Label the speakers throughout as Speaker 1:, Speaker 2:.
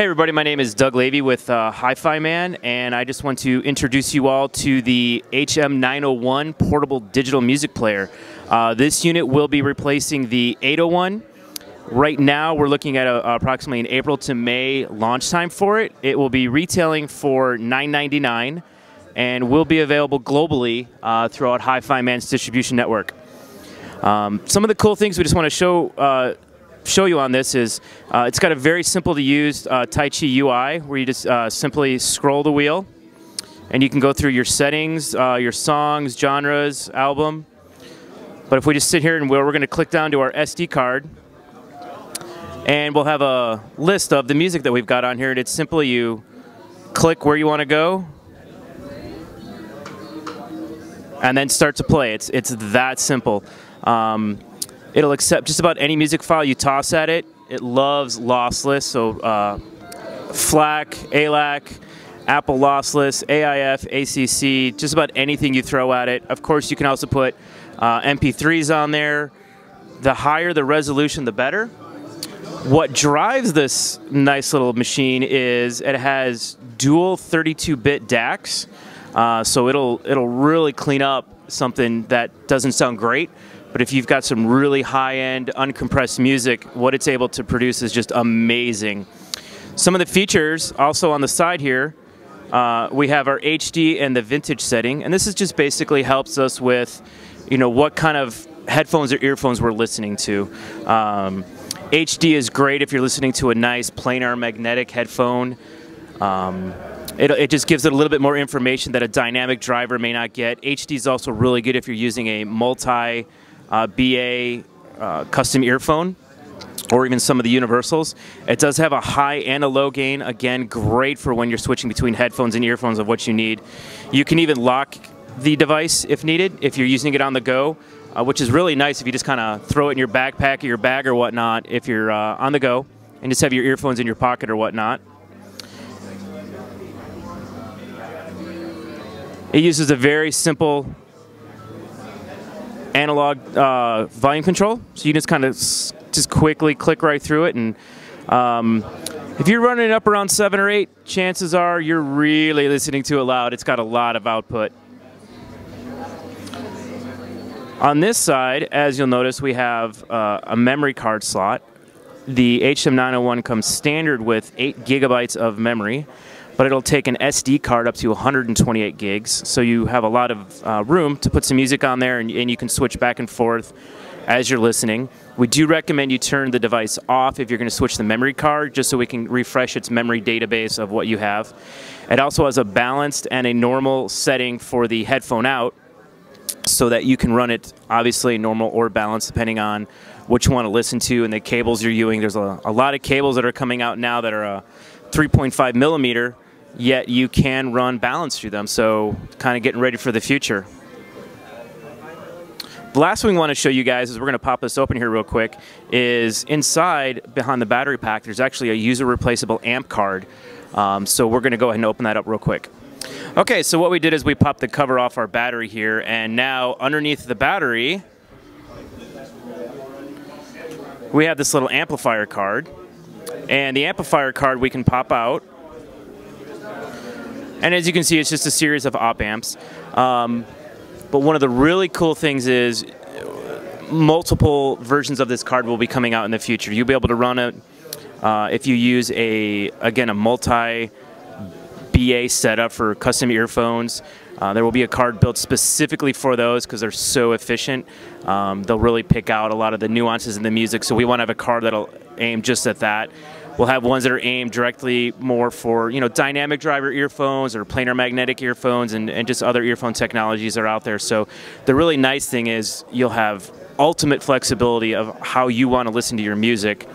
Speaker 1: Hey everybody, my name is Doug Levy with HiFiMan, and I just want to introduce you all to the HM-901 portable digital music player. This unit will be replacing the 801. Right now we're looking at approximately an April to May launch time for it. It will be retailing for $9.99 and will be available globally throughout HiFiMan's distribution network. Some of the cool things we just want to show you on this is it's got a very simple to use Tai Chi UI where you just simply scroll the wheel and you can go through your settings, your songs, genres, album. But if we just sit here and we're going to click down to our SD card and we'll have a list of the music that we've got on here, and it's simply you click where you want to go and then start to play. It's that simple. It'll accept just about any music file you toss at it. It loves lossless, so FLAC, ALAC, Apple lossless, AIF, ACC, just about anything you throw at it. Of course, you can also put MP3s on there. The higher the resolution, the better. What drives this nice little machine is it has dual 32-bit DACs, so it'll really clean up something that doesn't sound great. But if you've got some really high-end, uncompressed music, what it's able to produce is just amazing. Some of the features, also on the side here, we have our HD and the vintage setting, and this is just basically helps us with, what kind of headphones or earphones we're listening to. HD is great if you're listening to a nice planar magnetic headphone. It just gives it a little bit more information that a dynamic driver may not get. HD is also really good if you're using a multi BA custom earphone, or even some of the universals. It does have a high and a low gain. Again, great for when you're switching between headphones and earphones of what you need. You can even lock the device if needed, if you're using it on the go, which is really nice if you just kind of throw it in your backpack or your bag or whatnot if you're on the go and just have your earphones in your pocket or whatnot. It uses a very simple analog volume control, so you just kind of just quickly click right through it, and if you're running it up around 7 or 8, chances are you're really listening to it loud. It's got a lot of output. On this side, as you'll notice, we have a memory card slot. The HM-901 comes standard with 8 gigabytes of memory, but it'll take an SD card up to 128 gigs, so you have a lot of room to put some music on there, and you can switch back and forth as you're listening. We do recommend you turn the device off if you're going to switch the memory card, just so we can refresh its memory database of what you have. It also has a balanced and a normal setting for the headphone out, so that you can run it obviously normal or balanced depending on what you want to listen to and the cables you're using. There's a lot of cables that are coming out now that are 3.5 millimeter, yet you can run balance through them, so kind of getting ready for the future. The last thing we want to show you guys is we're going to pop this open here real quick, is inside behind the battery pack there's actually a user replaceable amp card, so we're going to go ahead and open that up real quick. Okay, so what we did is we popped the cover off our battery here, and now underneath the battery we have this little amplifier card, and the amplifier card we can pop out. And as you can see, it's just a series of op amps. But one of the really cool things is multiple versions of this card will be coming out in the future. You'll be able to run it if you use again, a multi-BA setup for custom earphones. There will be a card built specifically for those because they're so efficient. They'll really pick out a lot of the nuances in the music, so we want to have a card that'll aim just at that. We'll have ones that are aimed directly more for, dynamic driver earphones or planar magnetic earphones and just other earphone technologies that are out there. So the really nice thing is you'll have ultimate flexibility of how you want to listen to your music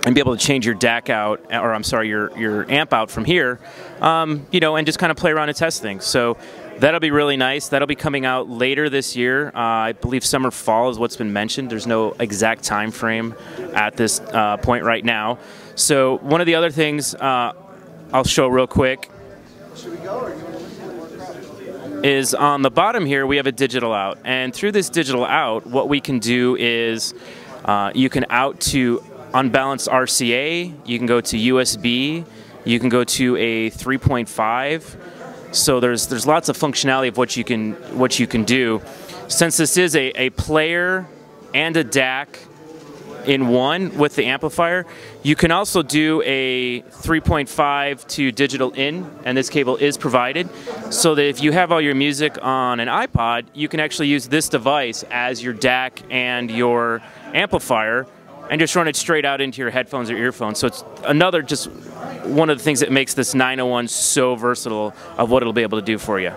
Speaker 1: and be able to change your DAC out, or I'm sorry, your amp out from here, and just kind of play around and test things. So that'll be really nice. That'll be coming out later this year. I believe summer, fall is what's been mentioned. There's no exact time frame at this point right now. So one of the other things I'll show real quick is on the bottom here we have a digital out, and through this digital out what we can do is you can out to unbalanced RCA. You can go to USB. You can go to a 3.5. So there's lots of functionality of what you can do. Since this is a player and a DAC in one with the amplifier, you can also do a 3.5 to digital in, and this cable is provided, so that if you have all your music on an iPod, you can actually use this device as your DAC and your amplifier and just run it straight out into your headphones or earphones. So it's another just one of the things that makes this 901 so versatile of what it'll be able to do for you.